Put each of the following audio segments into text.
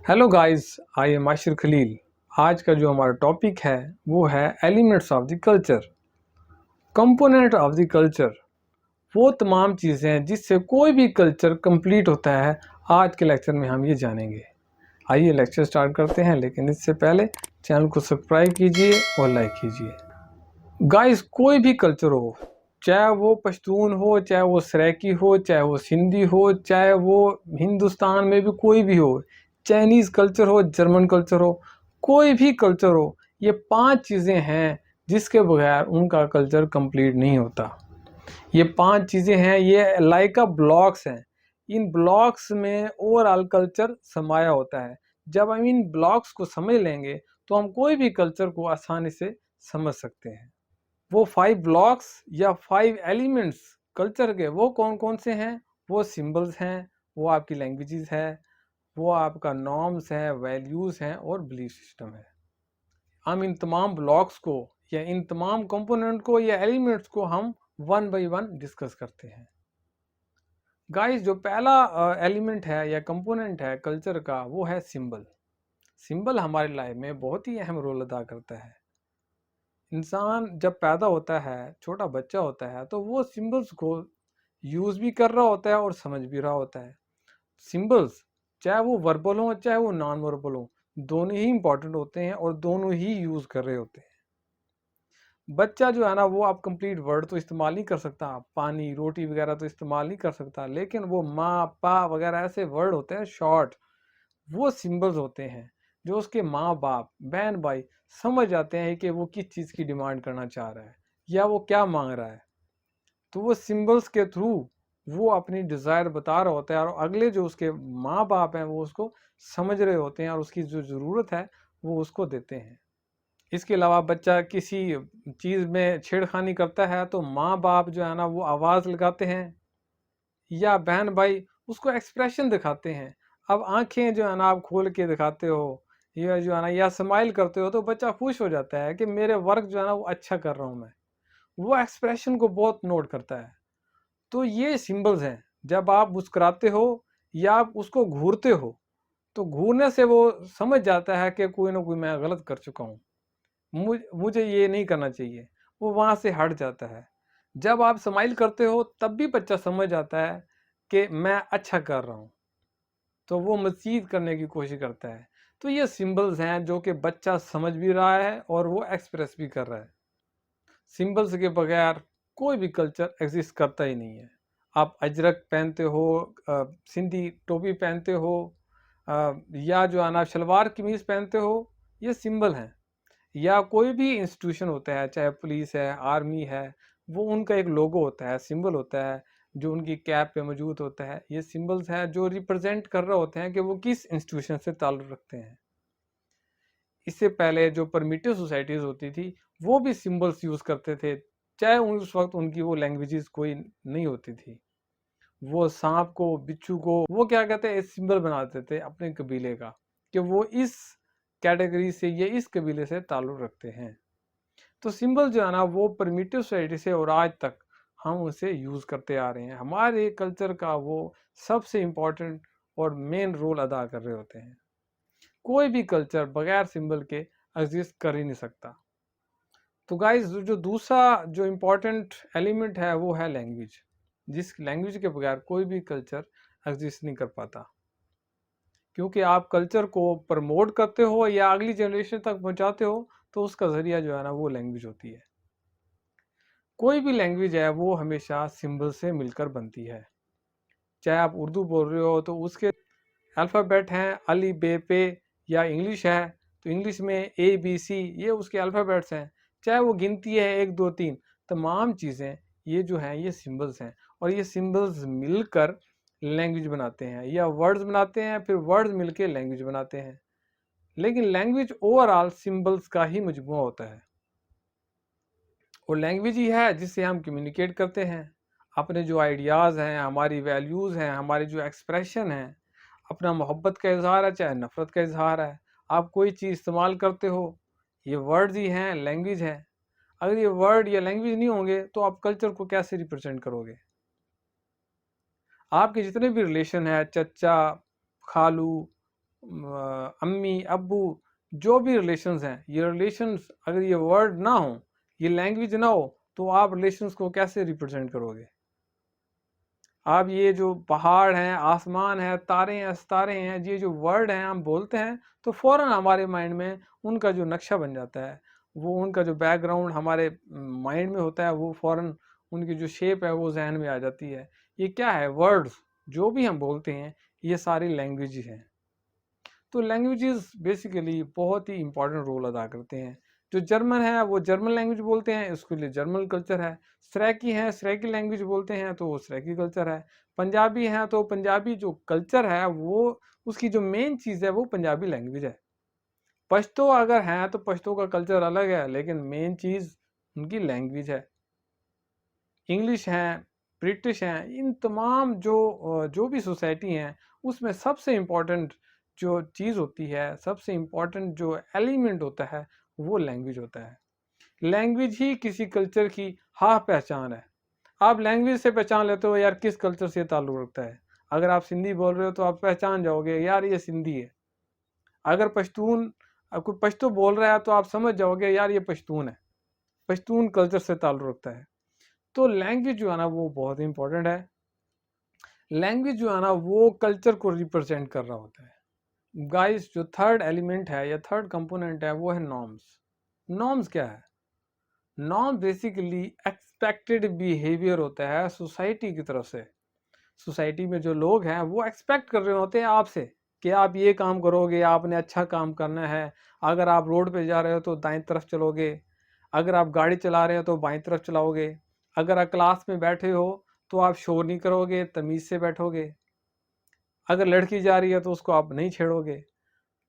Hello guys, I am Ashir Khalil. आज का जो हमारा टॉपिक है वो है elements of the culture, component of the culture. वो तमाम चीज़ें हैं जिससे कोई भी कल्चर कंप्लीट होता है। आज के लेक्चर में हम ये जानेंगे। आइए लेक्चर स्टार्ट करते हैं, लेकिन इससे पहले चैनल को सब्सक्राइब कीजिए और लाइक कीजिए। गाइस, कोई भी कल्चर हो, चाहे वो पश्तून हो, चाहे वो सराइकी हो, चाहे वो सिंधी हो, चाहे वो हिंदुस्तान में भी कोई भी हो, चाइनीज़ कल्चर हो, जर्मन कल्चर हो, कोई भी कल्चर हो, ये 5 चीज़ें हैं जिसके बगैर उनका कल्चर कंप्लीट नहीं होता। ये 5 चीज़ें हैं, ये लाइक ब्लॉक्स हैं। इन ब्लॉक्स में ओवरऑल कल्चर समाया होता है। जब हम इन ब्लॉक्स को समझ लेंगे तो हम कोई भी कल्चर को आसानी से समझ सकते हैं। वो 5 ब्लॉक्स या 5 एलिमेंट्स कल्चर के वो कौन कौन से हैं? वो सिंबल्स हैं, वो आपकी लैंग्वेजेस है, वो आपका नॉर्म्स हैं, वैल्यूज़ हैं और बिलीफ सिस्टम है। हम इन तमाम ब्लॉक्स को या इन तमाम कंपोनेंट को या एलिमेंट्स को हम वन बाय वन डिस्कस करते हैं। गाइस, जो पहला एलिमेंट है या कंपोनेंट है कल्चर का, वो है सिंबल। सिंबल हमारी लाइफ में बहुत ही अहम रोल अदा करता है। इंसान जब पैदा होता है, छोटा बच्चा होता है, तो वो सिंबल्स को यूज़ भी कर रहा होता है और समझ भी रहा होता है। सिंबल्स चाहे वो वर्बल हो चाहे वो नॉन वर्बल हो, दोनों ही इंपॉर्टेंट होते हैं और दोनों ही यूज़ कर रहे होते हैं। बच्चा जो है ना, वो आप कंप्लीट वर्ड तो इस्तेमाल नहीं कर सकता, पानी रोटी वगैरह तो इस्तेमाल नहीं कर सकता, लेकिन वो माँ पा वगैरह ऐसे वर्ड होते हैं शॉर्ट, वो सिंबल्स होते हैं जो उसके माँ बाप बहन भाई समझ जाते हैं कि वो किस चीज़ की डिमांड करना चाह रहा है या वो क्या मांग रहा है। तो वो सिंबल्स के थ्रू वो अपनी डिज़ायर बता रहा होता है और अगले जो उसके माँ बाप हैं वो उसको समझ रहे होते हैं और उसकी जो ज़रूरत है वो उसको देते हैं। इसके अलावा बच्चा किसी चीज़ में छेड़खानी करता है तो माँ बाप जो है ना, वो आवाज़ लगाते हैं या बहन भाई उसको एक्सप्रेशन दिखाते हैं। अब आंखें जो है ना आप खोल के दिखाते हो या जो है ना या स्माइल करते हो, तो बच्चा खुश हो जाता है कि मेरे वर्क जो है ना वो अच्छा कर रहा हूँ मैं। वो एक्सप्रेशन को बहुत नोट करता है। तो ये सिंबल्स हैं। जब आप मुस्कुराते हो या आप उसको घूरते हो, तो घूरने से वो समझ जाता है कि कोई ना कोई मैं गलत कर चुका हूँ, मुझे ये नहीं करना चाहिए। वो वहाँ से हट जाता है। जब आप स्माइल करते हो तब भी बच्चा समझ जाता है कि मैं अच्छा कर रहा हूँ, तो वो मज़ीद करने की कोशिश करता है। तो ये सिंबल्स हैं जो कि बच्चा समझ भी रहा है और वो एक्सप्रेस भी कर रहा है। सिंबल्स के बगैर कोई भी कल्चर एग्जिस्ट करता ही नहीं है। आप अजरक पहनते हो, सिंधी टोपी पहनते हो, या जो है ना शलवार कमीज पहनते हो, ये सिंबल हैं। या कोई भी इंस्टीट्यूशन होता है, चाहे पुलिस है, आर्मी है, वो उनका एक लोगो होता है, सिंबल होता है जो उनकी कैप पे मौजूद होता है। ये सिंबल्स हैं जो रिप्रेजेंट कर रहे होते हैं कि वो किस इंस्टीट्यूशन से ताल्लुक़ रखते हैं। इससे पहले जो परमिटिव सोसाइटीज़ होती थी, वो भी सिंबल्स यूज़ करते थे, चाहे उस वक्त उनकी वो लैंग्वेजेस कोई नहीं होती थी। वो सांप को, बिच्छू को वो क्या कहते हैं, सिंबल बनाते थे अपने कबीले का, कि वो इस कैटेगरी से, ये इस कबीले से ताल्लुक़ रखते हैं। तो सिंबल जो है ना, वो प्रिमिटिव सोसाइटी से और आज तक हम उसे यूज़ करते आ रहे हैं। हमारे कल्चर का वो सबसे इम्पोर्टेंट और मेन रोल अदा कर रहे होते हैं। कोई भी कल्चर बगैर सिंबल के एग्जिस्ट कर ही नहीं सकता। तो गाइस, जो दूसरा जो इम्पोर्टेंट एलिमेंट है वो है लैंग्वेज। जिस लैंग्वेज के बगैर कोई भी कल्चर एग्जिस्ट नहीं कर पाता, क्योंकि आप कल्चर को प्रमोट करते हो या अगली जनरेशन तक पहुंचाते हो, तो उसका ज़रिया जो है ना वो लैंग्वेज होती है। कोई भी लैंग्वेज है वो हमेशा सिंबल से मिलकर बनती है। चाहे आप उर्दू बोल रहे हो तो उसके अल्फ़ाबेट हैं अली बे पे, या इंग्लिश है तो इंग्लिश में ए बी सी, ये उसके अल्फ़ाबेट्स हैं। चाहे वो गिनती है 1 2 3, तमाम चीज़ें ये जो हैं ये सिंबल्स हैं, और ये सिंबल्स मिलकर लैंग्वेज बनाते हैं या वर्ड्स बनाते हैं, फिर वर्ड्स मिलके लैंग्वेज बनाते हैं। लेकिन लैंग्वेज ओवरऑल सिंबल्स का ही मजमूआ होता है, और लैंग्वेज ही है जिससे हम कम्युनिकेट करते हैं। अपने जो आइडियाज़ हैं, हमारी वैल्यूज़ हैं, हमारे जो एक्सप्रेशन हैं, अपना मोहब्बत का इजहार है चाहे नफ़रत का इजहार है, आप कोई चीज़ इस्तेमाल करते हो, ये वर्ड्स ही हैं, लैंग्वेज है। अगर ये वर्ड या लैंग्वेज नहीं होंगे तो आप कल्चर को कैसे रिप्रेजेंट करोगे? आपके जितने भी रिलेशन है, चचा, खालू, अम्मी अब्बू, जो भी रिलेशंस हैं, ये रिलेशंस अगर ये वर्ड ना हो, ये लैंग्वेज ना हो, तो आप रिलेशंस को कैसे रिप्रेजेंट करोगे? आप ये जो पहाड़ हैं, आसमान है, तारे हैं, सितारे हैं, ये जो वर्ड हैं हम बोलते हैं तो फौरन हमारे माइंड में उनका जो नक्शा बन जाता है, वो उनका जो बैकग्राउंड हमारे माइंड में होता है, वो फौरन उनकी जो शेप है वो जहन में आ जाती है। ये क्या है? वर्ड्स जो भी हम बोलते हैं ये सारी लैंग्वेज हैं। तो लैंग्वेजेस बेसिकली बहुत ही इंपॉर्टेंट रोल अदा करते हैं। जो जर्मन है वो जर्मन लैंग्वेज बोलते हैं, इसके लिए जर्मन कल्चर है। सराइकी है, सराइकी लैंग्वेज बोलते हैं तो वो सराइकी कल्चर है। पंजाबी है तो पंजाबी जो कल्चर है वो उसकी जो मेन चीज़ है वो पंजाबी लैंग्वेज है। पश्तो अगर है तो पश्तो का कल्चर अलग है, लेकिन मेन चीज़ उनकी लैंग्वेज है। इंग्लिश हैं, ब्रिटिश हैं, इन तमाम जो भी सोसाइटी हैं उसमें सबसे इम्पोर्टेंट जो चीज़ होती है, सबसे इम्पोर्टेंट जो एलिमेंट होता है वो लैंग्वेज होता है। लैंग्वेज ही किसी कल्चर की हाफ पहचान है। आप लैंग्वेज से पहचान लेते हो यार किस कल्चर से ताल्लुक़ रखता है। अगर आप सिंधी बोल रहे हो तो आप पहचान जाओगे यार ये सिंधी है। अगर पश्तून कोई पश्तो बोल रहा है तो आप समझ जाओगे यार ये पश्तून है, पश्तून कल्चर से ताल्लुक़ रखता है। तो लैंग्वेज जो है ना वो बहुत इंपॉर्टेंट है। लैंग्वेज जो है ना वो कल्चर को रिप्रेजेंट कर रहा होता है। गाइस जो थर्ड एलिमेंट है या थर्ड कंपोनेंट है वो है नॉर्म्स। नॉर्म्स क्या है? नॉर्म बेसिकली एक्सपेक्टेड बिहेवियर होता है सोसाइटी की तरफ से। सोसाइटी में जो लोग हैं वो एक्सपेक्ट कर रहे होते हैं आपसे कि आप ये काम करोगे, आपने अच्छा काम करना है। अगर आप रोड पे जा रहे हो तो दाईं तरफ चलोगे, अगर आप गाड़ी चला रहे हो तो बाईं तरफ चलाओगे, अगर आप क्लास में बैठे हो तो आप शोर नहीं करोगे, तमीज़ से बैठोगे, अगर लड़की जा रही है तो उसको आप नहीं छेड़ोगे,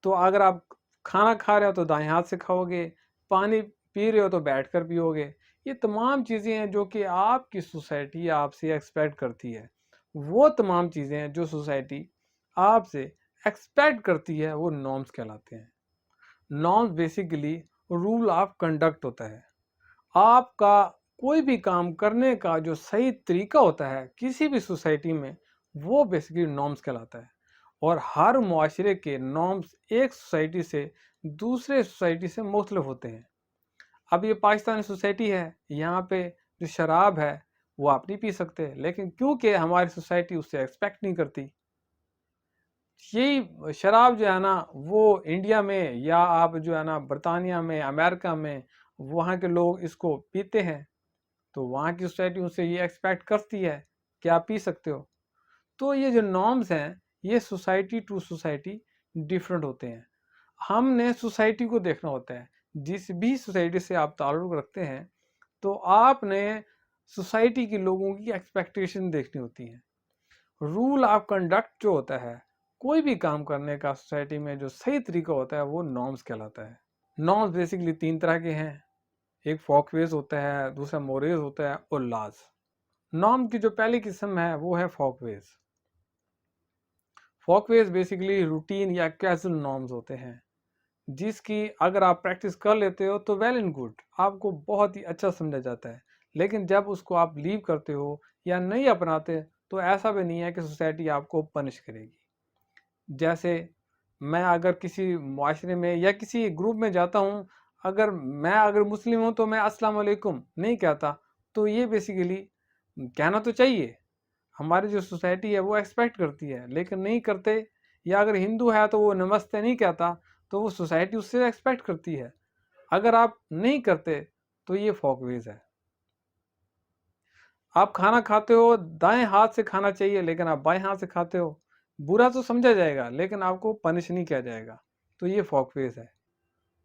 तो अगर आप खाना खा रहे हो तो दाएं हाथ से खाओगे, पानी पी रहे हो तो बैठ कर पियोगे। ये तमाम चीज़ें हैं जो कि आपकी सोसाइटी आपसे एक्सपेक्ट करती है। वो तमाम चीज़ें हैं जो सोसाइटी आपसे एक्सपेक्ट करती है वो नॉर्म्स कहलाते हैं। Norms basically rule of conduct होता है। आपका कोई भी काम करने का जो सही तरीका होता है किसी भी सोसाइटी में, वो बेसिकली नॉर्म्स कहलाता है। और हर मुआशरे के नॉर्म्स एक सोसाइटी से दूसरे सोसाइटी से मुख्तलिफ होते हैं। अब ये पाकिस्तानी सोसाइटी है, यहाँ पे जो शराब है वो आप नहीं पी सकते, लेकिन क्योंकि हमारी सोसाइटी उससे एक्सपेक्ट नहीं करती। यही शराब जो है ना वो इंडिया में या आप जो है ना बरतानिया में, अमेरिका में, वहाँ के लोग इसको पीते हैं, तो वहाँ की सोसाइटी उनसे ये एक्सपेक्ट करती है कि आप पी सकते हो। तो ये जो नॉर्म्स हैं ये सोसाइटी टू सोसाइटी डिफरेंट होते हैं। हमने सोसाइटी को देखना होता है। जिस भी सोसाइटी से आप ताल्लुक़ रखते हैं तो आपने सोसाइटी के लोगों की एक्सपेक्टेशन देखनी होती है। रूल ऑफ कंडक्ट जो होता है, कोई भी काम करने का सोसाइटी में जो सही तरीका होता है वो नॉर्म्स कहलाता है। नॉर्म्स बेसिकली 3 तरह के हैं। एक फोकवेज होता है, दूसरा मोरेज होता है और लॉज। नॉर्म की जो पहली किस्म है वो है फोकवेज। फोकवेज बेसिकली रूटीन या कैजुअल नॉर्म्स होते हैं, जिसकी अगर आप प्रैक्टिस कर लेते हो तो वेल एंड गुड, आपको बहुत ही अच्छा समझा जाता है। लेकिन जब उसको आप लीव करते हो या नहीं अपनाते तो ऐसा भी नहीं है कि सोसाइटी आपको पनिश करेगी। जैसे मैं अगर किसी मुआशरे में या किसी ग्रुप में जाता हूँ, अगर मुस्लिम हूँ तो मैं अस्सलाम वालेकुम नहीं कहता, तो ये बेसिकली कहना तो चाहिए, हमारी जो सोसाइटी है वो एक्सपेक्ट करती है, लेकिन नहीं करते। या अगर हिंदू है तो वो नमस्ते नहीं कहता, तो वो सोसाइटी उससे एक्सपेक्ट करती है। अगर आप नहीं करते तो ये फोकवेज है। आप खाना खाते हो, दाएं हाथ से खाना चाहिए लेकिन आप बाएं हाथ से खाते हो, बुरा तो समझा जाएगा लेकिन आपको पनिश नहीं किया जाएगा, तो ये फोकवेज है।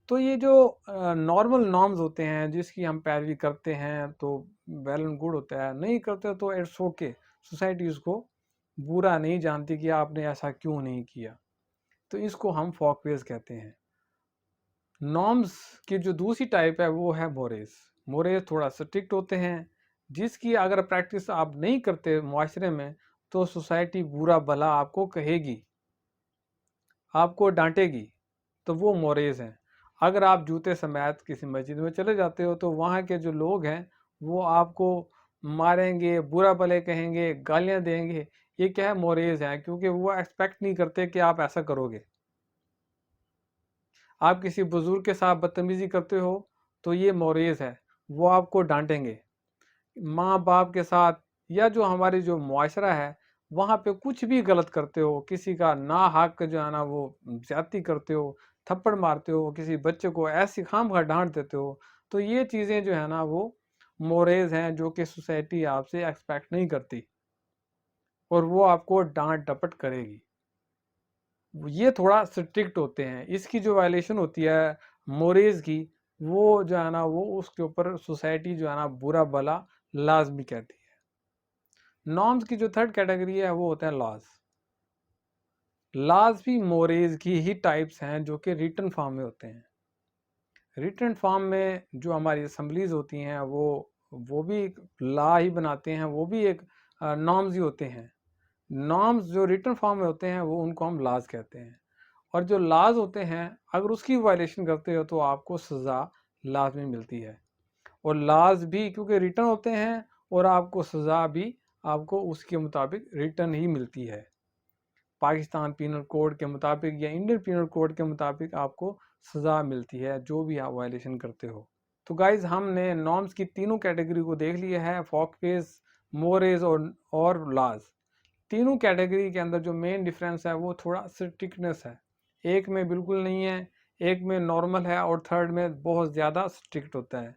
तो ये जो नॉर्मल नॉर्म्स होते हैं जिसकी हम पैरवी करते हैं तो वेल एंड गुड होता है, नहीं करते तो इट्स ओके। सोसाइटी उसको बुरा नहीं जानती कि आपने ऐसा क्यों नहीं किया, तो इसको हम फोकवेज कहते हैं। नॉर्म्स की जो दूसरी टाइप है वो है मोरेज। मोरेज थोड़ा स्ट्रिक्ट होते हैं, जिसकी अगर प्रैक्टिस आप नहीं करते मुआशरे में तो सोसाइटी बुरा भला आपको कहेगी, आपको डांटेगी, तो वो मोरेज हैं। अगर आप जूते समेत किसी मस्जिद में चले जाते हो तो वहाँ के जो लोग हैं वो आपको मारेंगे, बुरा भले कहेंगे, गालियाँ देंगे। ये क्या है? मोरेज हैं, क्योंकि वो एक्सपेक्ट नहीं करते कि आप ऐसा करोगे। आप किसी बुजुर्ग के साथ बदतमीजी करते हो तो ये मोरेज है, वो आपको डांटेंगे। माँ बाप के साथ या जो हमारी जो मुआशरा है वहाँ पे कुछ भी गलत करते हो, किसी का ना हक जो है ना वो ज्यादती करते हो, थप्पड़ मारते हो, किसी बच्चे को ऐसी खामखा डांट देते हो, तो ये चीज़ें जो है ना वो मोरेज हैं जो कि सोसाइटी आपसे एक्सपेक्ट नहीं करती और वो आपको डांट डपट करेगी। ये थोड़ा स्ट्रिक्ट होते हैं, इसकी जो वायलेशन होती है मोरेज की, वो जो है ना वो उसके ऊपर सोसाइटी जो है ना बुरा भला लाजमी कहती है। नॉर्म्स की जो थर्ड कैटेगरी है वो होते हैं लॉज। लॉज भी मोरेज की ही टाइप्स हैं जो कि रिटन फॉर्म में होते हैं। रिटन फॉर्म में जो हमारी असम्बलीज होती हैं वो भी एक लॉ ही बनाते हैं, वो भी एक नॉर्म्स ही होते हैं। नॉर्म्स जो रिटन फॉर्म में होते हैं वो उनको हम लॉज कहते हैं, और जो लॉज होते हैं अगर उसकी वायलेशन करते हो तो आपको सज़ा लाजमी मिलती है। और लॉज भी क्योंकि रिटन होते हैं और आपको सज़ा भी आपको उसके मुताबिक रिटन ही मिलती है। पाकिस्तान पीनल कोड के मुताबिक या इंडियन पीनल कोड के मुताबिक आपको सज़ा मिलती है जो भी आप वायलेशन करते हो। तो गाइज हमने नॉर्म्स की तीनों कैटेगरी को देख लिया है, फॉकपेस, मोरेज और लॉज। तीनों कैटेगरी के अंदर जो मेन डिफरेंस है वो थोड़ा स्ट्रिक्टनेस है। एक में बिल्कुल नहीं है, एक में नॉर्मल है और थर्ड में बहुत ज़्यादा स्ट्रिक्ट होता है,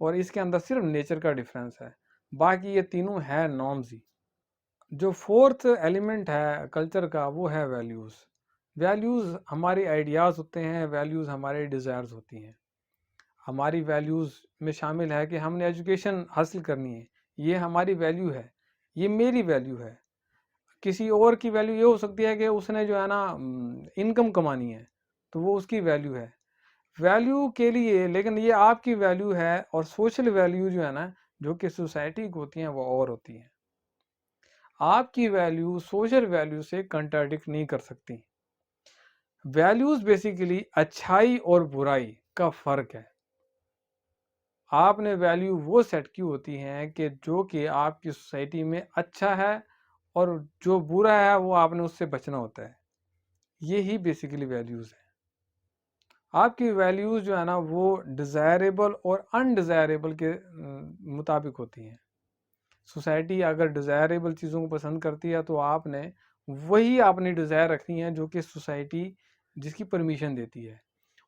और इसके अंदर सिर्फ नेचर का डिफरेंस है, बाकी ये तीनों है नॉर्म्स ही। जो फोर्थ एलिमेंट है कल्चर का वो है वैल्यूज़। वैल्यूज़ हमारी आइडियाज़ होते हैं, वैल्यूज़ हमारे डिज़ायर्स होती हैं। हमारी वैल्यूज़ में शामिल है कि हमने एजुकेशन हासिल करनी है, ये हमारी वैल्यू है, ये मेरी वैल्यू है। किसी और की वैल्यू ये हो सकती है कि उसने जो है ना इनकम कमानी है, तो वो उसकी वैल्यू है। वैल्यू के लिए लेकिन ये आपकी वैल्यू है, और सोशल वैल्यू जो है ना जो कि सोसाइटी की होती हैं वो और होती हैं। आपकी वैल्यू सोशल वैल्यू से कंट्राडिक्ट नहीं कर सकती। वैल्यूज बेसिकली अच्छाई और बुराई का फर्क है। आपने वैल्यू वो सेट की होती हैं कि जो कि आपकी सोसाइटी में अच्छा है, और जो बुरा है वो आपने उससे बचना होता है। ये ही बेसिकली वैल्यूज है। आपकी वैल्यूज जो है ना वो डिज़ायरेबल और अनडिज़ायरेबल के मुताबिक होती हैं। सोसाइटी अगर डिज़ायरेबल चीज़ों को पसंद करती है तो आपने वही आपने डिज़ायर रखनी है जो कि सोसाइटी जिसकी परमिशन देती है,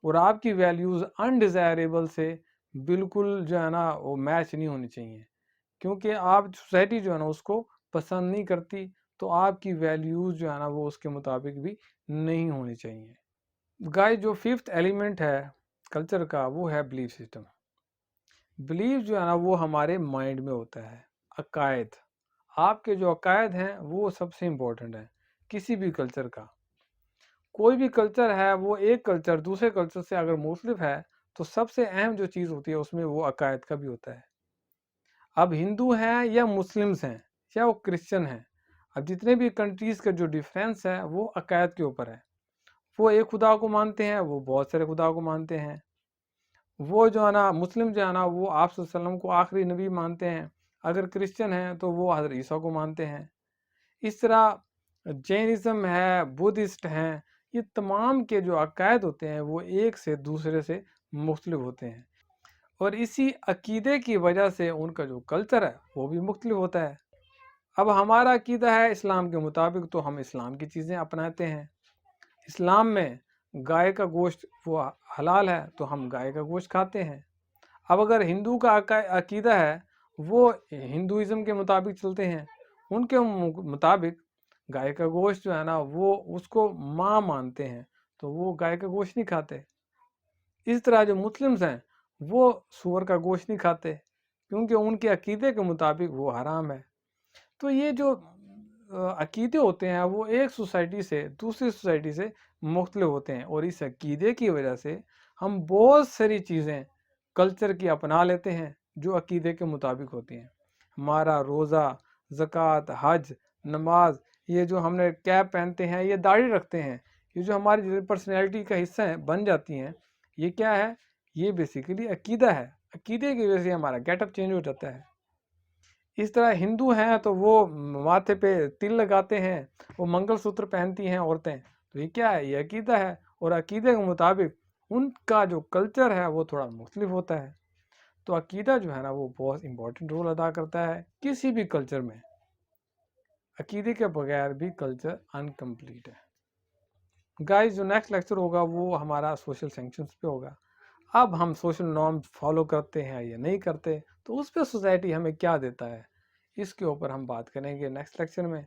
और आपकी वैल्यूज़ अनडिज़ायरेबल से बिल्कुल जो है ना वो मैच नहीं होनी चाहिए, क्योंकि आप सोसाइटी जो है ना उसको पसंद नहीं करती, तो आपकी वैल्यूज़ जो है ना वो उसके मुताबिक भी नहीं होनी चाहिए। गाइस जो फिफ्थ एलिमेंट है कल्चर का वो है बिलीफ सिस्टम। बिलीफ जो है ना वो हमारे माइंड में होता है। अकायद, आपके जो अकायद हैं वो सबसे इम्पोर्टेंट है किसी भी कल्चर का। कोई भी कल्चर है वो एक कल्चर दूसरे कल्चर से अगर मुख्तलिफ है तो सबसे अहम जो चीज़ होती है उसमें वो अकायद का भी होता है। अब हिंदू हैं या मुस्लिम्स हैं या वो क्रिश्चियन हैं, अब जितने भी कंट्रीज़ का जो डिफरेंस है वो अकायद के ऊपर है। वो एक खुदा को मानते हैं, वो बहुत सारे खुदा को मानते हैं। वो जो है ना मुस्लिम जो है ना वो आप सल्लम को आखिरी नबी मानते हैं। अगर क्रिश्चियन हैं तो वो हज़रत ईसा को मानते हैं। इस तरह जैनिज़्म है, बुद्धिस्ट हैं, ये तमाम के जो अकायद होते हैं वो एक से दूसरे से मुख्तलिफ होते हैं, और इसी अकीदे की वजह से उनका जो कल्चर है वो भी मुख्तलिफ होता है। अब हमारा अकीदा है इस्लाम के मुताबिक तो हम इस्लाम की चीज़ें अपनाते हैं। इस्लाम में गाय का गोश्त वो हलाल है तो हम गाय का गोश्त खाते हैं। अब अगर हिंदू का अकीदा है वो हिंदुइज्म के मुताबिक चलते हैं, उनके मुताबिक गाय का गोश्त जो है ना वो उसको माँ मानते हैं, तो वो गाय का गोश्त नहीं खाते। इस तरह जो मुस्लिम्स हैं वो सूअर का गोश्त नहीं खाते, क्योंकि उनके अकीदे के मुताबिक वो हराम है। तो ये जो अकीदे होते हैं वो एक सोसाइटी से दूसरी सोसाइटी से मुख्तलिफ होते हैं, और इस अकीदे की वजह से हम बहुत सारी चीज़ें कल्चर की अपना लेते हैं जो अकीदे के मुताबिक होती हैं। हमारा रोज़ा, ज़कात, हज, नमाज, ये जो हमने कैप पहनते हैं, ये दाढ़ी रखते हैं, ये जो हमारी पर्सनैलिटी का हिस्सा है बन जाती हैं, ये क्या है? ये बेसिकली अकीदा है। अकीदे की वजह से हमारा गेटअप चेंज हो जाता है। इस तरह हिंदू हैं तो वो माथे पे तिल लगाते हैं, वो मंगलसूत्र पहनती हैं औरतें, तो ये क्या है? ये अकीदा है, और अकीदे के मुताबिक उनका जो कल्चर है वो थोड़ा मुख्तलिफ होता है। तो अकीदा जो है ना वो बहुत इंपॉर्टेंट रोल अदा करता है किसी भी कल्चर में। अकीदे के बगैर भी कल्चर अनकम्प्लीट है। गाइस, जो नेक्स्ट लेक्चर होगा वो हमारा सोशल सेंक्शंस पे होगा। अब हम सोशल नॉर्म फॉलो करते हैं या नहीं करते, तो उस पर सोसाइटी हमें क्या देता है, इसके ऊपर हम बात करेंगे नेक्स्ट लेक्चर में।